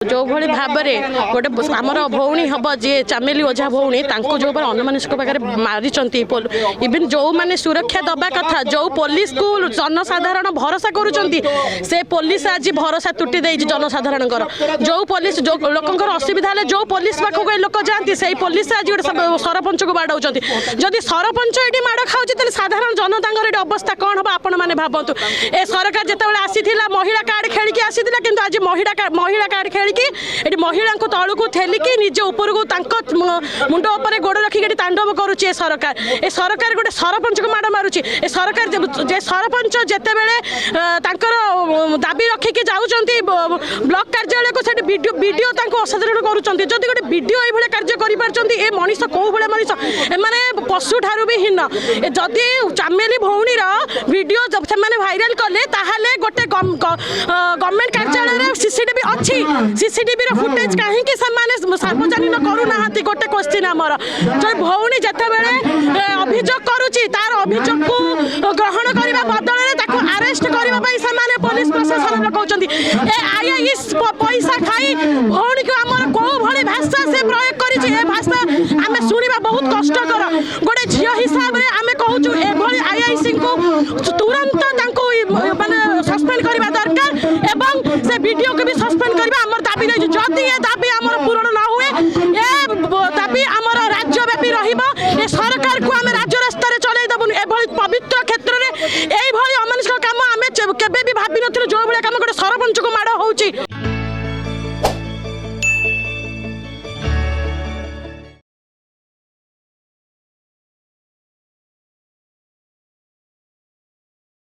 जो भाई भाव में गोटे आमर भौणी हम जी चामेली ओझा भौणी जो अनुमानिक पाखे मारी इवन जो मैंने सुरक्षा दबा कथा जो पुलिस को जनसाधारण भरोसा कर पुलिस आज भरोसा तुटी दे जनसाधारण जो पुलिस जो लोक असुविधा जो पुलिस पाखक लोक जाती से पुलिस आज गोटे सरपंच को बाड़ाऊँ जदि सरपंच ये माड़ खाऊ साधारण जनता अवस्था कौन हम आपण मैंने भावतु ए सरकार जिते आसी महिला कार्ड खेलिकी आसी कि आज महिला कार्ड खेल महिला तलू को थेलिकी निज उपरक मुंड उपर गोड़ रखिक तांडव करुचे सरकार गोटे सरपंच को माड़ मारुची सरकार जे सरपंच जिते बड़े दाबी रखिकी जाऊँच ब्लॉक कार्यालय को वीडियो असाधारण करुँच जदि गोटे वीडियो ये कार्य कर मनीष कौ भाया मनीष एने पशु ठारू भी हीन जदि चामेली भौणीर वीडियो से भाइराल कले ताहले गोटे गवर्नमेंट कार्यालय सीसीटीवी अच्छी सीसीटीवी फुटेज कहीं सार्वजनिक करूना गोटे क्वेश्चन आमर जो भौणी जिते बड़े अभियोग करुच्ची तार अभियोग को ग्रहण करने बदल आरेस्ट करने पुलिस प्रशासन कहते आईआईएस पैसा खाई भौणी को आम कौ भाई भाषा से प्रयोग कर भाषा आम शुणा बहुत कष्टकर गोटे झी हिसाब से आम कहूँ आईआईसी को तुरंत माने सस्पेंड करवा दरकार एवं से वीडियो को भी सस्पेंड करवा आम दाबी रही जदि ये दाबी आम पूरण न हुए ए दाबी आम राज्यव्यापी रही सरकार को आम राज्य रास्तार चल देवुन एभली पवित्र क्षेत्र में यही अमानुषिक काम आम केवे भी भावी नु जो भाई कम गोटे सरपंच को माड़ होची।